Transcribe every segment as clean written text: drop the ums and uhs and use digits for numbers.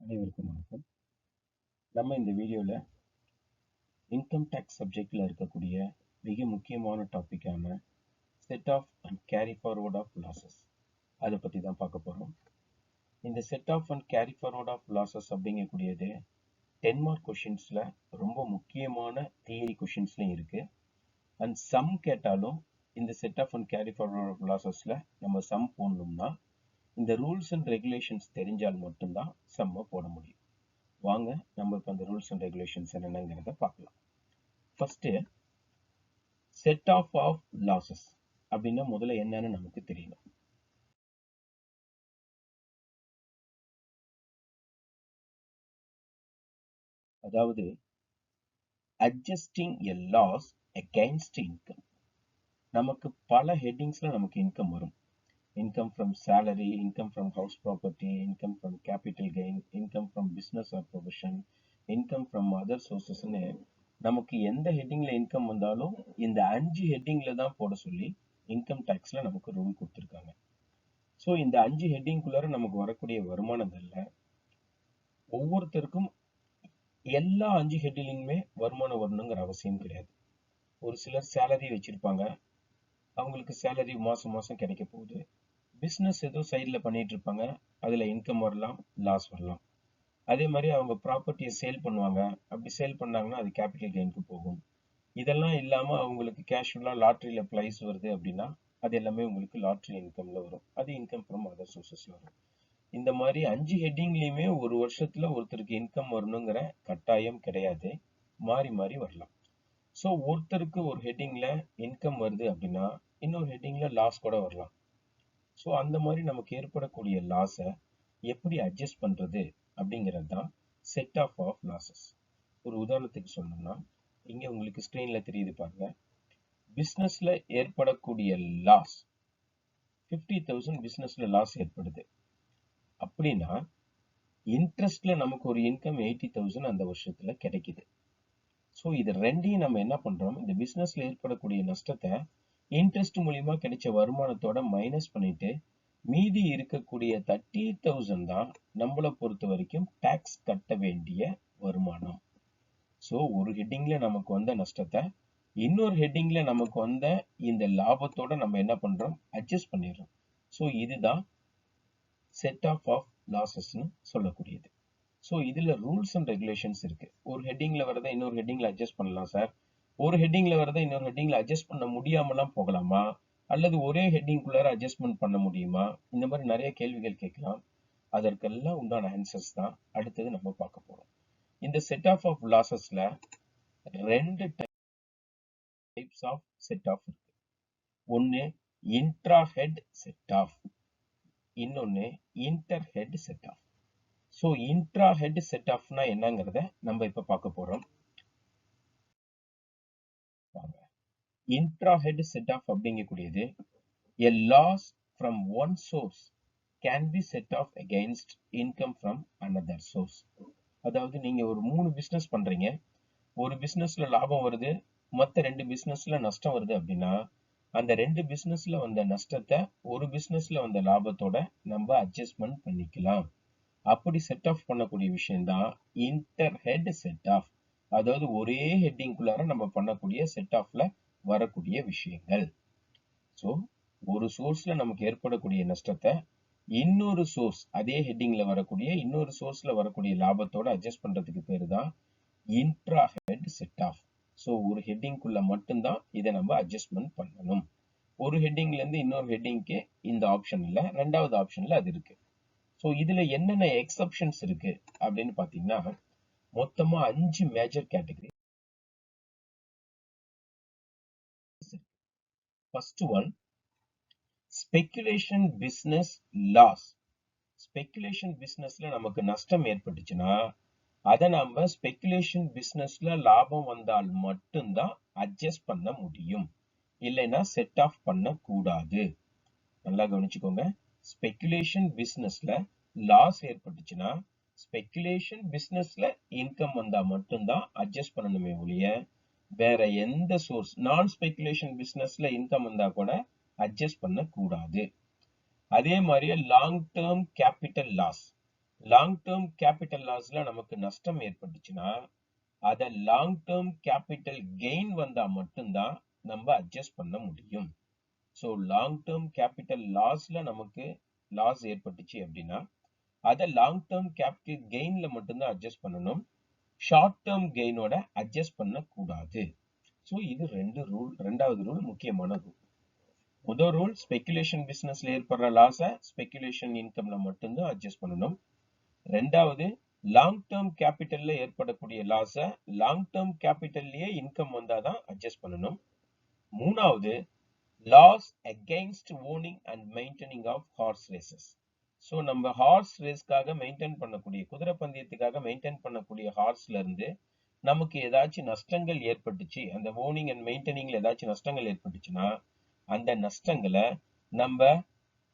அனைவருக்கும் வணக்கம். நம்ம இந்த வீடியோவில் இன்கம் டேக்ஸ் சப்ஜெக்டில் இருக்கக்கூடிய மிக முக்கியமான டாப்பிக்கான set off and carry forward of losses அதை பற்றி தான் பார்க்க போகிறோம். இந்த set off and carry forward of losses அப்படிங்கக்கூடியது 10 மார்க் கொஷின்ஸில் ரொம்ப முக்கியமான தியரி கொஷின்ஸ்லையும் இருக்குது. அண்ட் சம் கேட்டாலும் இந்த set off and carry forward of லாசஸில் நம்ம சம் போடணும்னா இந்த ரூல்ஸ் அண்ட் ரெகுலேஷன்ஸ் தெரிஞ்சால் மட்டும்தான் சம்மை போட முடியும். வாங்க நம்ம இப்போ அந்த ரூல்ஸ் அண்ட் ரெகுலேஷன்ஸ் என்னங்கிறத பார்க்கலாம். ஃபர்ஸ்ட் செட் ஆஃப் லாசஸ் அப்படின்னா முதல்ல என்னன்னு நமக்கு தெரியணும். அதாவது adjusting a loss against income. நமக்கு பல ஹெட்டிங்ஸ்ல நமக்கு இன்கம் வரும். Income from salary, income from house property, income from capital gain, income from business or profession, income from other சோர்சஸ்ன்னு நமக்கு எந்த ஹெட்டிங்ல இன்கம் வந்தாலும் இந்த 5 ஹெட்டிங்ல தான் போட சொல்லி இன்கம் டேக்ஸ்ல நமக்கு ரூல் கொடுத்துருக்காங்க. ஸோ இந்த 5 ஹெட்டிங்குள்ளார நமக்கு வரக்கூடிய வருமானங்கள்ல ஒவ்வொருத்தருக்கும் எல்லா 5 ஹெட்டிங்லுமே வருமானம் வரணுங்கிற அவசியம் கிடையாது. ஒரு சிலர் சேலரி வச்சிருப்பாங்க, அவங்களுக்கு சேலரி மாசம் மாசம் கிடைக்க போகுது. பிஸ்னஸ் ஏதோ சைடில் பண்ணிட்டு இருப்பாங்க, அதுல இன்கம் வரலாம், லாஸ் வரலாம். அதே மாதிரி அவங்க ப்ராப்பர்ட்டியை சேல் பண்ணுவாங்க, அப்படி சேல் பண்ணாங்கன்னா அது கேபிட்டல் கெயினுக்கு போகும். இதெல்லாம் இல்லாம அவங்களுக்கு கேஷுவலா லாட்ரியில பிரைஸ் வருது அப்படின்னா அது எல்லாமே உங்களுக்கு லாட்ரி இன்கம்ல வரும். அது இன்கம் ஃப்ரம் அதர் சோர்சஸ்ல வரும். இந்த மாதிரி 5 ஹெட்டிங்லயுமே ஒரு வருஷத்துல ஒருத்தருக்கு இன்கம் வரணுங்கிற கட்டாயம் கிடையாது, மாறி மாறி வரலாம். ஸோ ஒருத்தருக்கு ஒரு ஹெட்டிங்ல இன்கம் வருது அப்படின்னா இன்னொரு ஹெட்டிங்ல லாஸ் கூட வரலாம். ஸோ அந்த மாதிரி நமக்கு ஏற்படக்கூடிய லாஸை எப்படி அட்ஜஸ்ட் பண்றது அப்படிங்கிறது தான் செட் ஆஃப் லாசஸ். ஒரு உதாரணத்துக்கு சொல்லணும்னா இங்க உங்களுக்கு ஸ்கிரீன்ல தெரியுது பாருங்க. பிசினஸ்ல ஏற்படக்கூடிய லாஸ் 50,000 பிசினஸ்ல லாஸ் ஏற்படுது அப்படின்னா இன்ட்ரெஸ்ட்ல நமக்கு ஒரு இன்கம் 80,000 அந்த வருஷத்துல கிடைக்குது. ஸோ இது ரெண்டையும் நம்ம என்ன பண்றோம், இந்த பிசினஸ்ல ஏற்படக்கூடிய நஷ்டத்தை இன்ட்ரெஸ்ட் மூலியமா கிடைச்ச வருமானத்தோட மைனஸ் பண்ணிட்டு மீதி இருக்கக்கூடிய 30,000 தான் நம்மளை பொறுத்த வரைக்கும் டாக்ஸ் கட்ட வேண்டிய வருமானம். ஸோ ஒரு ஹெட்டிங்ல நமக்கு வந்த நஷ்டத்தை இன்னொரு ஹெட்டிங்ல நமக்கு வந்த இந்த லாபத்தோட நம்ம என்ன பண்றோம், அட்ஜஸ்ட் பண்ணிடுறோம். ஸோ இதுதான் செட் ஆஃப் லாசஸ்ன்னு சொல்லக்கூடியது. ஸோ இதுல ரூல்ஸ் அண்ட் ரெகுலேஷன்ஸ் இருக்கு. ஒரு ஹெட்டிங்ல வரதை இன்னொரு ஹெட்டிங்ல அட்ஜஸ்ட் பண்ணலாம் சார், ஒரு ஹெட்டிங்ல வரதை இன்னொரு ஹெட்டிங்ல அட்ஜஸ்ட் பண்ண முடியாமலாம் போகலாமா, அல்லது ஒரே ஹெட்டிங்குள்ளார அட்ஜஸ்ட்மெண்ட் பண்ண முடியுமா, இந்த மாதிரி நிறைய கேள்விகள் கேட்கலாம். அதற்கெல்லாம் உண்டான ஆன்சர்ஸ் தான் அடுத்தது நம்ம பார்க்க போறோம். இந்த செட் ஆஃப் லாசஸ்ல 2 டைப்ஸ் ஆஃப் செட் ஆஃப் இருக்கு. ஒன்னு இன்ட்ரா ஹெட் செட் ஆஃப், இன்னொன்னு inter head set off. So intra head set ஆஃப்னா என்னங்கிறத நம்ம இப்ப பார்க்க போறோம். இன்ட்ரா ஹெட் செட் ஆஃப் அப்படிங்கக்கூடியது a loss from one source can be set off against income from another source. அதாவது நீங்க ஒரு 3 பிசினஸ் பண்றீங்க, ஒரு பிசினஸ்ல லாபம் வருது, மற்ற 2 பிசினஸ்ல நஷ்டம் வருது அப்படின்னா அந்த 2 பிசினஸ்ல வந்த நஷ்டத்தை ஒரு பிசினஸ்ல வந்த லாபத்தோட நம்ம அட்ஜஸ்ட்மெண்ட் பண்ணிக்கலாம். அப்படி செட் ஆஃப் பண்ணக்கூடிய விஷயம் தான் இன்டர் ஹெட் செட் ஆஃப். அதாவது ஒரே ஹெட்டிங்குள்ளார நம்ம பண்ணக்கூடிய செட் ஆஃப்ல வரக்கூடிய விஷயங்கள். ஸோ ஒரு சோர்ஸ்ல நமக்கு ஏற்படக்கூடிய நஷ்டத்தை இன்னொரு சோர்ஸ் அதே ஹெட்டிங்ல வரக்கூடிய இன்னொரு சோர்ஸ்ல வரக்கூடிய லாபத்தோட அட்ஜஸ்ட் பண்றதுக்கு பேரு தான் intra head set off. So ஒரு ஹெட்டிங்குள்ள மட்டும்தான் இதை நம்ம அட்ஜஸ்ட்மெண்ட் பண்ணணும். ஒரு ஹெட்டிங்ல இருந்து இன்னொரு ஹெட்டிங்க்கு இந்த ஆப்ஷன் இல்ல, ரெண்டாவது ஆப்ஷன்ல அது இருக்கு. ஸோ இதுல என்னென்ன எக்ஸப்ஷன்ஸ் இருக்கு அப்படின்னு பாத்தீங்கன்னா மொத்தமா 5 major category. First one speculation business loss. Speculation பிசினஸ்ல நமக்கு நஷ்டம் ஏற்பட்டுச்சுன்னா அதை நம்ம ஸ்பெகுலேஷன் பிசினஸ்ல லாபம் வந்தால் மட்டும்தான் அட்ஜஸ்ட் பண்ண முடியும், இல்லைன்னா செட் ஆஃப் பண்ண கூடாது. நல்லா கவனிச்சுக்கோங்க. ஸ்பெகுலேஷன் பிசினஸ்ல லாஸ் ஏற்பட்டுச்சுன்னா ஸ்பெகுலேஷன் பிசினஸ்ல இன்கம் வந்தா மட்டும்தான் அட்ஜஸ்ட் பண்ணணுமே ஒழிய வேற எந்த சோர்ஸ் நான் ஸ்பெகுலேஷன் பிசினஸ்ல இன்கம் வந்தா கூட அட்ஜஸ்ட் பண்ண கூடாது. அதே மாதிரியே long term capital loss. Long term capital லாஸ்ல நமக்கு நஷ்டம் ஏற்பட்டுச்சுன்னா அத லாங் டேர்ம் கேபிட்டல் கெயின் வந்தா மட்டும்தான் நம்ம அட்ஜஸ்ட் பண்ண முடியும். ஸோ லாங் டேர்ம் கேபிட்டல் லாஸ்ல நமக்கு லாஸ் ஏற்பட்டுச்சு அப்படின்னா அதை லாங் டேர்ம் கேபிட்டல் கெயின்ல மட்டும்தான் அட்ஜஸ்ட் பண்ணணும். ஷார்ட் டேர்ம் கெயினோட அட்ஜஸ்ட் பண்ண கூடாது. ஸோ இது ரெண்டாவது ரூல் முக்கியமான ரூல். முதல் ரூல் ஸ்பெகுலேஷன் பிசினஸ்ல ஏற்படுற லாஸை ஸ்பெகுலேஷன் இன்கம்ல மட்டும்தான் அட்ஜஸ்ட் பண்ணணும். ரெண்டாவது லாங் டேர்ம் கேபிட்டல்ல ஏற்படக்கூடிய லாஸை லாங் டேர்ம் கேபிட்டல்லயே இன்கம் வந்தாதான் அட்ஜஸ்ட் பண்ணணும். மூணாவது loss against owning and maintaining of horse races. So நம்ம ஹார்ஸ் ரேஸ்க்காக மெயின்டைன் பண்ணக்கூடிய குதிரை பந்தயத்துக்காக மெயின்டைன் பண்ணக்கூடிய ஹார்ஸ்ல இருந்து நமக்கு ஏதாச்சும் நஷ்டங்கள் ஏற்பட்டுச்சு, அந்த ஓனிங் அண்ட் மெயின்டெனிங்ல ஏதாச்சும் நஷ்டங்கள் ஏற்பட்டுச்சுன்னா அந்த நஷ்டங்களை நம்ம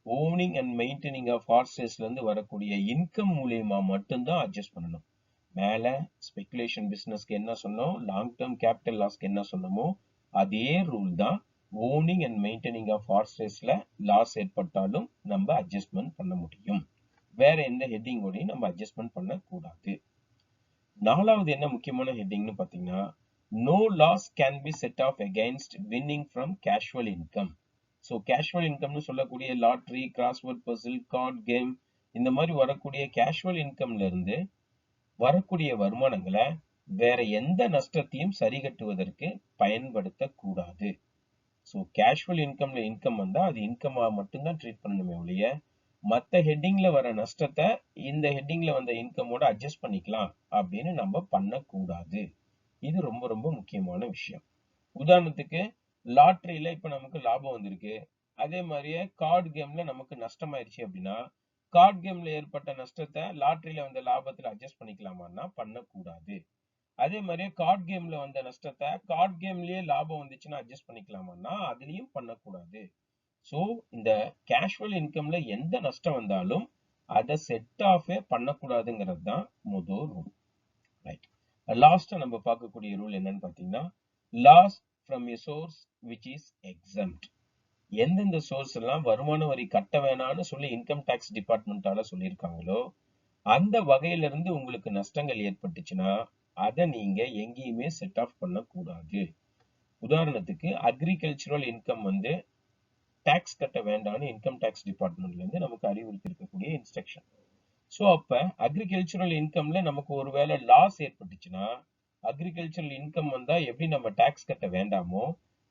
owning and maintaining of horse ரேஸ்ல இருந்து வரக்கூடிய இன்கம் மூலியமா மட்டும்தான் அட்ஜஸ்ட் பண்ணணும். மேல ஸ்பெகுலேஷன் பிசினஸ்க்கு என்ன சொன்னோம், லாங் டேர்ம் கேபிட்டல் லாஸ்க்கு என்ன சொன்னோமோ அதே ரூல் தான் owning and maintaining of horse ரேஸ்ல லாஸ் ஏற்பட்டாலும் நம்ம அட்ஜஸ்ட்மெண்ட் பண்ண முடியும். வேற எந்த ஹெட்டிங்கோடையும் நம்ம அட்ஜஸ்ட்மெண்ட் பண்ண கூடாது. நாலாவது என்ன முக்கியமான ஹெட்டிங்னு பாத்தீங்கன்னா, no loss can be set off against winning from casual income. So casual இன்கம்னு சொல்லக்கூடிய lottery, crossword puzzle, card game இந்த மாதிரி வரக்கூடிய கேஷுவல் இன்கம்ல இருந்து வரக்கூடிய வருமானங்களை வேற எந்த நஷ்டத்தையும் சரி கட்டுவதற்கு பயன்படுத்தக்கூடாது. ஸோ கேஷுவல் இன்கம்ல இன்கம் வந்தா அது இன்கமா மட்டும்தான் ட்ரீட் பண்ணணுமே ஒழிய மற்ற ஹெட்டிங்ல வர நஷ்டத்தை இந்த ஹெட்டிங்ல வந்த இன்கமோட அட்ஜஸ்ட் பண்ணிக்கலாம் அப்படின்னு நம்ம பண்ணக்கூடாது. இது ரொம்ப ரொம்ப முக்கியமான விஷயம். உதாரணத்துக்கு லாட்டரியில இப்ப நமக்கு லாபம் வந்திருக்கு, அதே மாதிரியே கார்டு கேம்ல நமக்கு நஷ்டம் ஆயிடுச்சு அப்படின்னா கார்டு கேம்ல ஏற்பட்ட நஷ்டத்தை லாட்டரியில வந்த லாபத்துல அட்ஜஸ்ட் பண்ணிக்கலாமான்னா பண்ணக்கூடாது. அதே மாதிரியே கார்டு கேம்ல வந்த நஷ்டத்தை கார்டு கேம்லயே லாபம் வந்துச்சுன்னா அட்ஜஸ்ட் பண்ணிக்கலாமான்னா அதுலயும் பண்ணக்கூடாது. ஸோ இந்த கேஷுவல் இன்கம்ல எந்த நஷ்டம் வந்தாலும் அதை செட் ஆஃபே பண்ணக்கூடாதுங்கிறது தான் முதல் ரூல். ரைட். லாஸ்டா நம்ம பார்க்கக்கூடிய ரூல் என்னன்னு பாத்தீங்கன்னா, loss from a source which is exempt. எந்தெந்த சோர்ஸ் எல்லாம் வருமான வரி கட்ட வேணாம்னு சொல்லி இன்கம் டாக்ஸ் டிபார்ட்மெண்டால சொல்லியிருக்காங்களோ அந்த வகையில இருந்து உங்களுக்கு நஷ்டங்கள் ஏற்பட்டுச்சுன்னா அதை நீங்க எங்கேயுமே செட் ஆஃப் பண்ண கூடாது. உதாரணத்துக்கு அக்ரிகல்ச்சரல் இன்கம் வந்து டாக்ஸ் கட்ட வேண்டாம்னு இன்கம் டாக்ஸ் டிபார்ட்மெண்ட்ல இருந்து நமக்கு அறிவுறுத்தி இருக்கக்கூடிய இன்ஸ்ட்ரக்ஷன். ஸோ அப்ப அக்ரிகல்ச்சரல் இன்கம்ல நமக்கு ஒருவேளை லாஸ் ஏற்பட்டுச்சுன்னா அக்ரிகல்ச்சரல் இன்கம் வந்தா எப்படி நம்ம டாக்ஸ் கட்ட வேண்டாமோ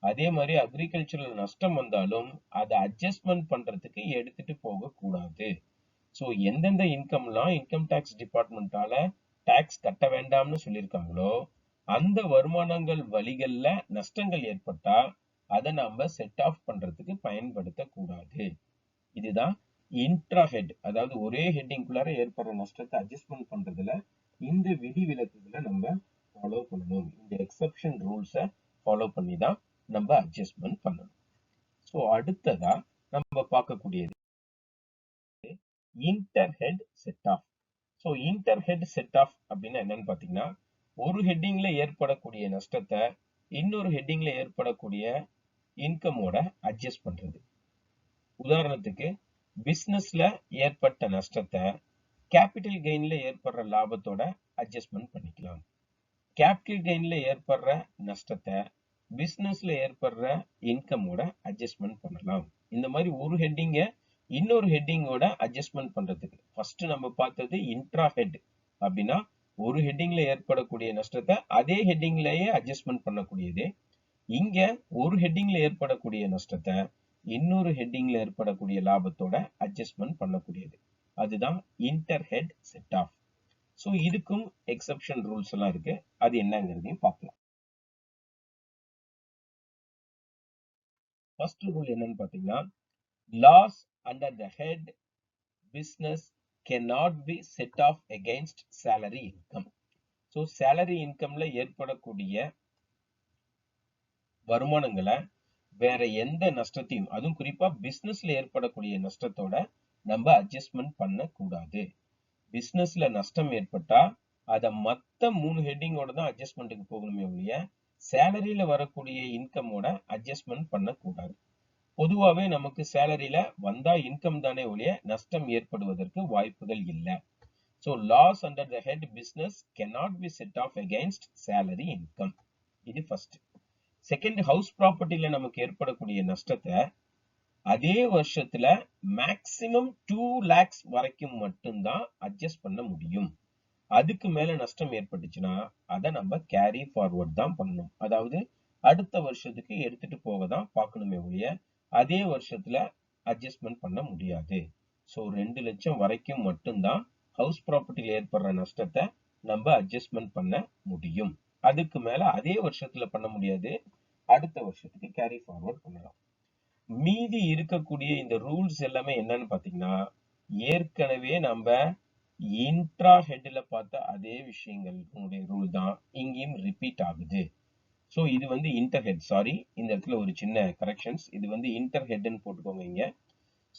அதே மாதிரி அக்ரிகல்ச்சரல் நஷ்டம் வந்தாலும் அதை அட்ஜஸ்ட்மெண்ட் பண்றதுக்கு எடுத்துட்டு போக கூடாது. ஸோ எந்தெந்த இன்கம்லாம் இன்கம் டாக்ஸ் டிபார்ட்மெண்டால டாக்ஸ் கட்ட வேண்டாம்னு சொல்லியிருக்காங்களோ அந்த வருமானங்கள் வழிகள்ல நஷ்டங்கள் ஏற்பட்டா அதை நாம செட் ஆஃப் பண்றதுக்கு பயன்படுத்தக்கூடாது. இதுதான் இன்ட்ரா ஹெட், அதாவது ஒரே ஹெட்டிங்குள்ளார ஏற்படுற நஷ்டத்தை அட்ஜஸ்ட்மெண்ட் பண்றதுல இந்த விதிவிலக்குகளை நம்ம ஃபாலோ பண்ணணும். இந்த எக்ஸெப்ஷன் ரூல்ஸை ஃபாலோ பண்ணி தான் நம்ம அட்ஜஸ்ட்மெண்ட் பண்ணணும். ஸோ அடுத்ததா நம்ம பார்க்கக்கூடியது inter head set off. So inter head set off அப்படின்னா என்னன்னு பாத்தீங்கன்னா, ஒரு ஹெட்டிங்ல ஏற்படக்கூடிய நஷ்டத்தை இன்னொரு ஹெட்டிங்ல ஏற்படக்கூடிய இன்கமோட அட்ஜஸ்ட் பண்றது. உதாரணத்துக்கு பிசினஸ்ல ஏற்பட்ட நஷ்டத்தை கேபிட்டல் கெயின்ல ஏற்படுற லாபத்தோட அட்ஜஸ்ட்மெண்ட் பண்ணிக்கலாம். கேபிட்டல் கெயின்ல ஏற்படுற நஷ்டத்தை பிசினஸ்ல ஏற்படுற இன்கமோட அட்ஜஸ்ட்மெண்ட் பண்ணலாம். இந்த மாதிரி ஒரு ஹெட்டிங்க இன்னொரு ஹெட்டிங்கோட அட்ஜஸ்ட்மெண்ட் பண்றதுக்கு ஃபர்ஸ்ட் நம்ம பார்த்தது இன்ட்ரா ஹெட் அப்படின்னா ஒரு ஹெட்டிங்ல ஏற்படக்கூடிய நஷ்டத்தை அதே ஹெட்டிங்லயே அட்ஜஸ்ட்மெண்ட் பண்ணக்கூடியது. இங்க ஒரு ஹெட்டிங்ல ஏற்படக்கூடிய நஷ்டத்தை இன்னொரு ஹெட்டிங்ல ஏற்படக்கூடிய லாபத்தோட அட்ஜஸ்ட்மெண்ட் பண்ணக்கூடியது. அதுதான் inter head set off. So இதுக்கும் எக்ஸெப்ஷன் ரூல்ஸ் எல்லாம் இருக்கு, அது என்னங்கிறதையும் பார்க்கலாம். ஃபர்ஸ்ட் ரூல் என்னன்னு பாத்தீங்கன்னா, லாஸ் under the head business cannot be set off against salary income. So salary incomeல ஏற்படக்கூடிய வருமானங்களை வேற எந்த நஷ்டத்தையும், அதுவும் குறிப்பா பிசினஸ்ல ஏற்படக்கூடிய நஷ்டத்தோட நம்ம அட்ஜஸ்ட்மெண்ட் பண்ண கூடாது. பிசினஸ்ல நஷ்டம் ஏற்பட்டா அதை மத்த 3 ஹெட்டிங்கோட தான் அட்ஜஸ்ட்மெண்ட்டுக்கு போகணுமே ஒழிய சேலரியில வரக்கூடிய இன்கமோட அட்ஜஸ்ட்மெண்ட் பண்ண கூடாது. பொதுவாகவே நமக்கு சேலரியில வந்தா இன்கம் தானே ஒழிய நஷ்டம் ஏற்படுவதற்கு வாய்ப்புகள் இல்லை. So loss under the head business cannot be set off against salary income. இது first. Second, house propertyல நமக்கு ஏற்படக்கூடிய நஷ்டத்தை அதே வருஷத்துல மேக்சிமம் 2 lakhs வரைக்கும் மட்டும்தான் அட்ஜஸ்ட் பண்ண முடியும். அதுக்கு மேல நஷ்டம் ஏற்பட்டுச்சுன்னா அதை நம்ம கேரி ஃபார்வர்ட் தான் பண்ணணும். அதாவது அடுத்த வருஷத்துக்கு எடுத்துட்டு போக தான் பார்க்கணுமே ஒழிய அதே வருஷத்துல அட்ஜஸ்ட்மெண்ட் பண்ண முடியாது. ஸோ 2 லட்சம் வரைக்கும் மட்டும்தான் ஹவுஸ் ப்ராப்பர்ட்டியில் ஏற்படுற நஷ்டத்தை நம்ம அட்ஜஸ்ட்மெண்ட் பண்ண முடியும். அதுக்கு மேல அதே வருஷத்துல பண்ண முடியாது, அடுத்த வருஷத்துக்கு கேரி ஃபார்வர்ட் பண்ணலாம். மீதி இருக்கக்கூடிய இந்த ரூல்ஸ் எல்லாமே என்னன்னு பாத்தீங்கன்னா ஏற்கனவே நம்ம இன்ட்ரா ஹெட்ல பார்த்த அதே விஷயங்களுடைய ரூல் தான் இங்கேயும் ரிப்பீட் ஆகுது. ஸோ இது வந்து இன்டர் ஹெட், சாரி இந்த இடத்துல ஒரு சின்ன கரெக்ஷன்ஸ், இது வந்து இன்டர் ஹெட்னு போட்டுக்கோங்க இங்க.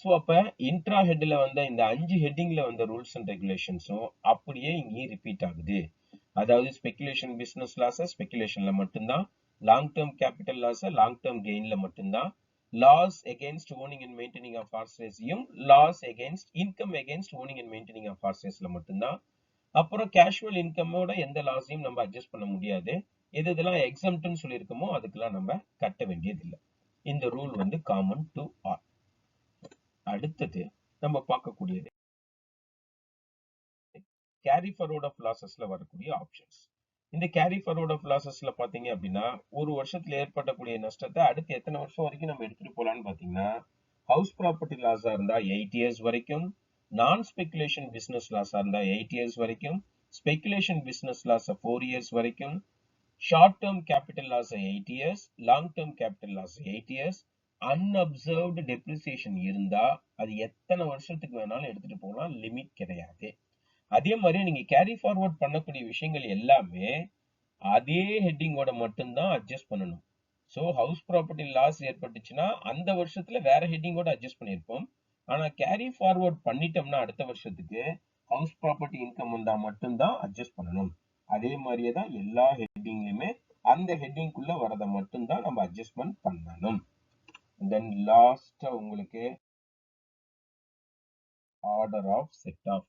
ஸோ அப்ப இன்ட்ரா ஹெட்ல வந்த இந்த 5 ஹெட்டிங்ல வந்த ரூல்ஸ் அண்ட் ரெகுலேஷன்ஸும் அப்படியே இங்கேயும் ரிப்பீட் ஆகுது. அதாவது ஸ்பெகுலேஷன் பிசினஸ் லாஸ் ஸ்பெகுலேஷன்ல மட்டும்தான், long term capital loss long term கெயின்ல மட்டும்தான், loss against owning and maintaining of ஹார்ஸஸையும் loss against income against owning and maintaining of ஹார்ஸஸ்ல மட்டும்தான். அப்புறம் கேஷுவல் இன்கமோட எந்த லாஸையும் நம்ம அட்ஜஸ்ட் பண்ண முடியாது. எது இதெல்லாம் எக்ஸம்ப்ட்னு சொல்லியிருக்கோமோ அதுக்கெல்லாம் நம்ம கட்ட வேண்டியது இல்லை. இந்த ரூல் வந்து காமன் டு ஆல். அடுத்தது நம்ம பார்க்கக்கூடியது கேரி ஃபார்வர்ட் ஆஃப் லாசஸ்ல வரக்கூடிய ஆப்ஷன்ஸ். இந்த கேரி ஃபார்வர்ட் ஆஃப் லாசஸ்ல பாத்தீங்க அப்படின்னா ஒரு வருஷத்துல ஏற்படக்கூடிய நஷ்டத்தை அடுத்து எத்தனை வருஷம் வரைக்கும் நம்ம எடுத்துட்டு போலான்னு பாத்தீங்கன்னா ஹவுஸ் ப்ராப்பர்ட்டி லாஸா இருந்தா 8 இயர்ஸ் வரைக்கும், நான் ஸ்பெகுலேஷன் பிசினஸ் லாஸா இருந்தா 8 இயர்ஸ் வரைக்கும், ஸ்பெகுலேஷன் பிசினஸ் லாஸ் 4 இயர்ஸ் வரைக்கும், short term capital loss 8 years, long term capital loss 8 years, unabsorbed depreciation இருந்தா அது எத்தனை வருஷத்துக்கு வேணாலும் எடுத்துட்டு போகலாம், லிமிட் கிடையாது. அதே மாதிரி நீங்க கேரி ஃபார்வர்ட் பண்ணக்கூடிய விஷயங்கள் எல்லாமே அதே ஹெட்டிங்கோட மட்டும்தான் அட்ஜஸ்ட் பண்ணணும். ஸோ ஹவுஸ் ப்ராப்பர்ட்டி லாஸ் ஏற்பட்டுச்சுன்னா அந்த வருஷத்துல வேற ஹெட்டிங்கோட அட்ஜஸ்ட் பண்ணியிருப்போம். ஆனா கேரி ஃபார்வர்ட் பண்ணிட்டோம்னா அடுத்த வருஷத்துக்கு ஹவுஸ் ப்ராப்பர்ட்டி இன்கம் வந்தா மட்டும்தான் அட்ஜஸ்ட் பண்ணணும். அதே மாதிரியே தான் எல்லா ஹெட்டிங்லயுமே அந்த ஹெட்டிங்குள்ள வரதை மட்டும்தான் நம்ம அட்ஜஸ்ட்மெண்ட் பண்ணணும். தென் லாஸ்டா உங்களுக்கு order of set off.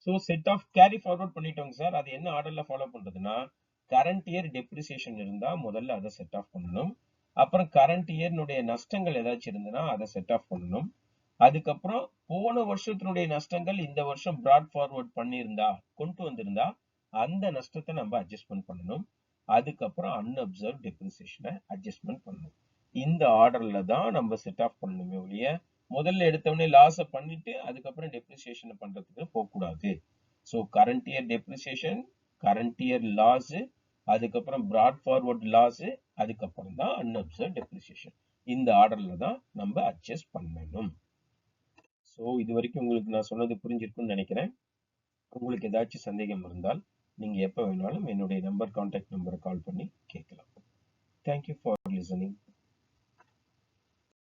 So set off carry forward பண்ணிட்டோங்க சார், அது என்ன ஆர்டர்ல ஃபாலோ பண்றதுன்னா கரண்ட் இயர் டெப்ரிசியேஷன் இருந்தா முதல்ல அதை செட் ஆஃப் பண்ணணும். அப்புறம் கரண்ட் இயர்னுடைய நஷ்டங்கள் ஏதாச்சும் இருந்ததுன்னா அதை செட் ஆஃப் பண்ணணும். அதுக்கப்புறம் போன வருஷத்தினுடைய நஷ்டங்கள் இந்த வருஷம் பிராட் ஃபார்வர்ட் பண்ணியிருந்தா கொண்டு வந்திருந்தா அந்த நஷ்டத்தை நம்ம அட்ஜஸ்ட்மெண்ட் பண்ணணும். அதுக்கப்புறம் அன்அப்சர்வ் டெப்ரிசியேஷனை அட்ஜஸ்ட்மெண்ட் பண்ணணும். இந்த ஆர்டர்ல தான் நம்ம செட் ஆஃப் பண்ணணுமே ஒழிய முதல்ல எடுத்தவொடனே லாஸை பண்ணிட்டு அதுக்கப்புறம் டெப்ரிசியேஷன் பண்றதுக்கு போகக்கூடாது. So current year depreciation, current year loss, அதுக்கப்புறம் பிராட் ஃபார்வர்ட் லாஸ், அதுக்கப்புறம் தான் அன்அப்சர்வ் டெப்ரிசியேஷன். இந்த ஆர்டர்ல தான் நம்ம அட்ஜஸ்ட் பண்ணணும். ஸோ இது வரைக்கும் உங்களுக்கு நான் சொன்னது புரிஞ்சிருக்குன்னு நினைக்கிறேன். உங்களுக்கு ஏதாச்சும் சந்தேகம் இருந்தால் நீங்க எப்ப வேணாலும் என்னுடைய கான்டாக்ட் நம்பரை கால் பண்ணி கேட்கலாம். Thank you for listening.